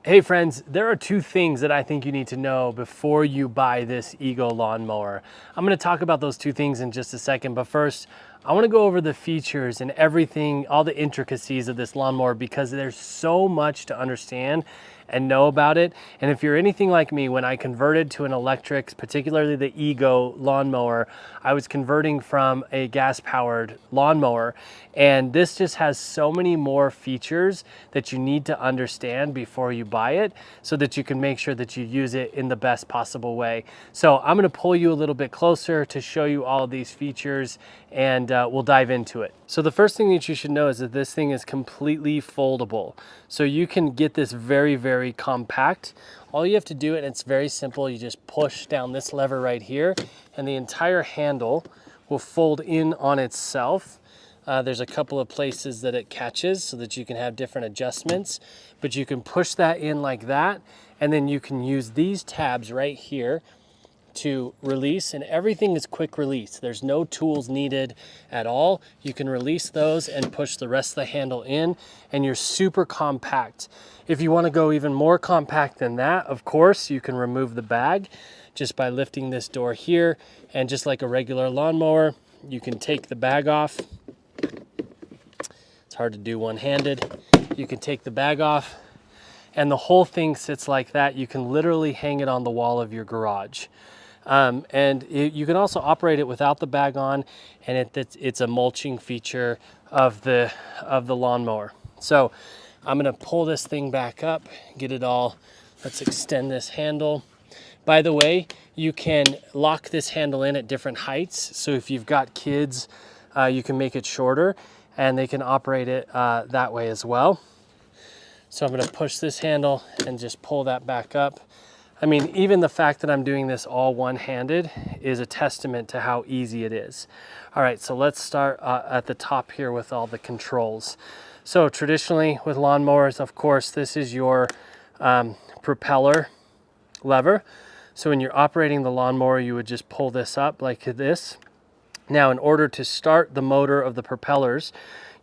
Hey friends, there are two things that I think you need to know before you buy this Ego lawnmower. I'm going to talk about those two things in just a second, but first I want to go over the features and everything, all the intricacies of this lawnmower, because there's so much to understand and know about it. And if you're anything like me, when I converted to an electric, particularly the Ego lawnmower, I was converting from a gas-powered lawnmower, and this just has so many more features that you need to understand before you buy it so that you can make sure that you use it in the best possible way. So I'm going to pull you a little bit closer to show you all of these features, and we'll dive into it. So the first thing that you should know is that this thing is completely foldable. So you can get this very, very compact. All you have to do, and it's very simple, you just push down this lever right here and the entire handle will fold in on itself. There's a couple of places that it catches so that you can have different adjustments, but you can push that in like that, and then you can use these tabs right here to release, and everything is quick release. There's no tools needed at all. You can release those and push the rest of the handle in, and you're super compact. If you want to go even more compact than that, of course, you can remove the bag just by lifting this door here, and just like a regular lawnmower, you can take the bag off. It's hard to do one-handed. You can take the bag off, and the whole thing sits like that. You can literally hang it on the wall of your garage. You can also operate it without the bag on, and it's a mulching feature of the lawnmower. So I'm gonna pull this thing back up, get it all. Let's extend this handle. By the way, you can lock this handle in at different heights. So if you've got kids, you can make it shorter, and they can operate it that way as well. So I'm gonna push this handle and just pull that back up. I mean, even the fact that I'm doing this all one-handed is a testament to how easy it is. All right, so let's start at the top here with all the controls. So traditionally with lawnmowers, of course, this is your propeller lever. So when you're operating the lawnmower, you would just pull this up like this. Now, in order to start the motor of the propellers,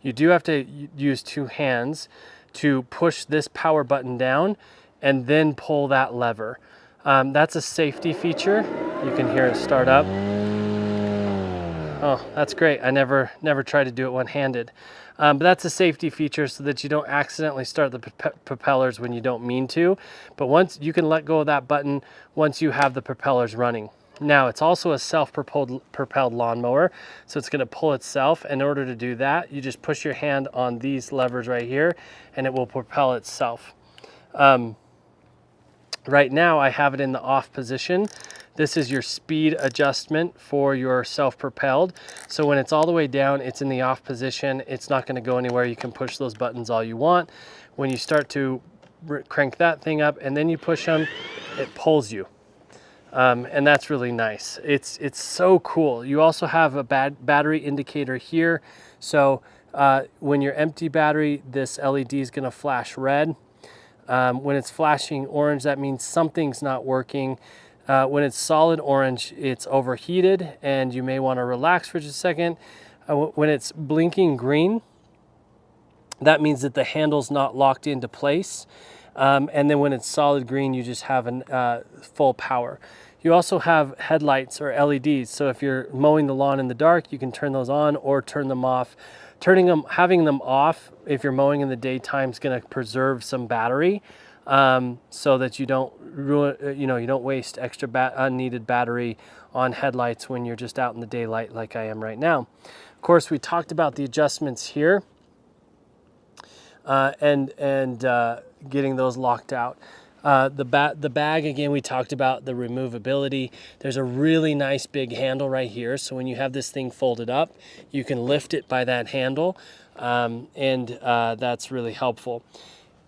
you do have to use two hands to push this power button down and then pull that lever. That's a safety feature. You can hear it start up. Oh, that's great. I never tried to do it one-handed. But that's a safety feature so that you don't accidentally start the propellers when you don't mean to. But once you can let go of that button once you have the propellers running. Now, it's also a self-propelled lawnmower, so it's going to pull itself. In order to do that, you just push your hand on these levers right here, and it will propel itself. Right now, I have it in the off position. This is your speed adjustment for your self-propelled. So when it's all the way down, it's in the off position. It's not going to go anywhere. You can push those buttons all you want. When you start to crank that thing up and then you push them, it pulls you. And that's really nice. It's so cool. You also have a battery indicator here. So when you're empty battery, this LED is going to flash red. When it's flashing orange, that means something's not working. When it's solid orange, it's overheated and you may want to relax for just a second. When it's blinking green, that means that the handle's not locked into place. And then when it's solid green, you just have full power. You also have headlights or LEDs. So if you're mowing the lawn in the dark, you can turn those on or turn them off. Having them off if you're mowing in the daytime is going to preserve some battery, so that you don't you don't waste extra unneeded battery on headlights when you're just out in the daylight like I am right now. Of course, we talked about the adjustments here, and getting those locked out. The bag, again, we talked about the removability. There's a really nice big handle right here. So when you have this thing folded up, you can lift it by that handle, and that's really helpful.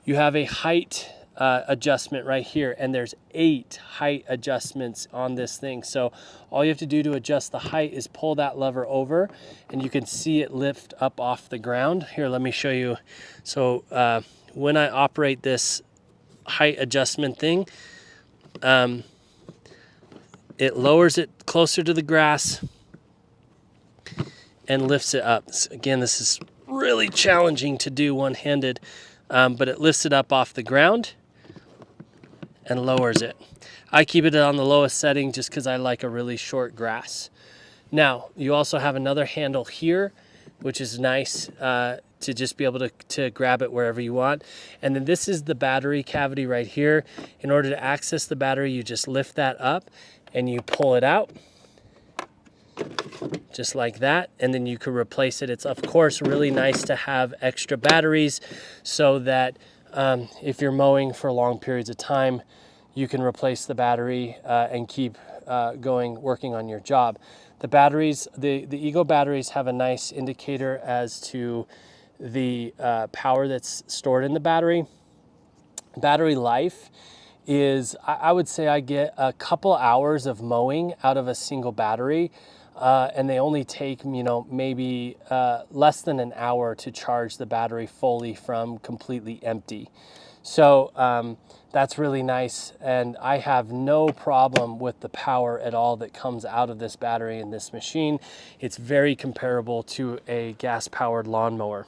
You have a height adjustment right here, and there's 8 height adjustments on this thing. So all you have to do to adjust the height is pull that lever over, and you can see it lift up off the ground. Here, let me show you. So when I operate this height adjustment thing, it lowers it closer to the grass and lifts it up. Again, this is really challenging to do one-handed, but it lifts it up off the ground. and lowers it. I keep it on the lowest setting just because I like a really short grass. Now, you also have another handle here, which is nice to just be able to grab it wherever you want. And then this is the battery cavity right here. In order to access the battery, you just lift that up and you pull it out just like that, and then you can replace it. It's of course really nice to have extra batteries so that if you're mowing for long periods of time, you can replace the battery and keep working on your job. The batteries, the Ego batteries have a nice indicator as to the power that's stored in the battery. Battery life is, I would say I get a couple hours of mowing out of a single battery, and they only take, you know, maybe less than an hour to charge the battery fully from completely empty. So that's really nice, and I have no problem with the power at all that comes out of this battery in this machine. It's very comparable to a gas-powered lawnmower.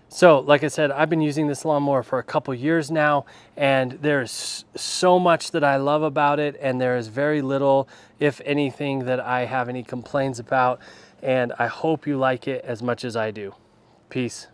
So, like I said, I've been using this lawnmower for a couple years now, and there's so much that I love about it, and there is very little, if anything, that I have any complaints about, and I hope you like it as much as I do. Peace.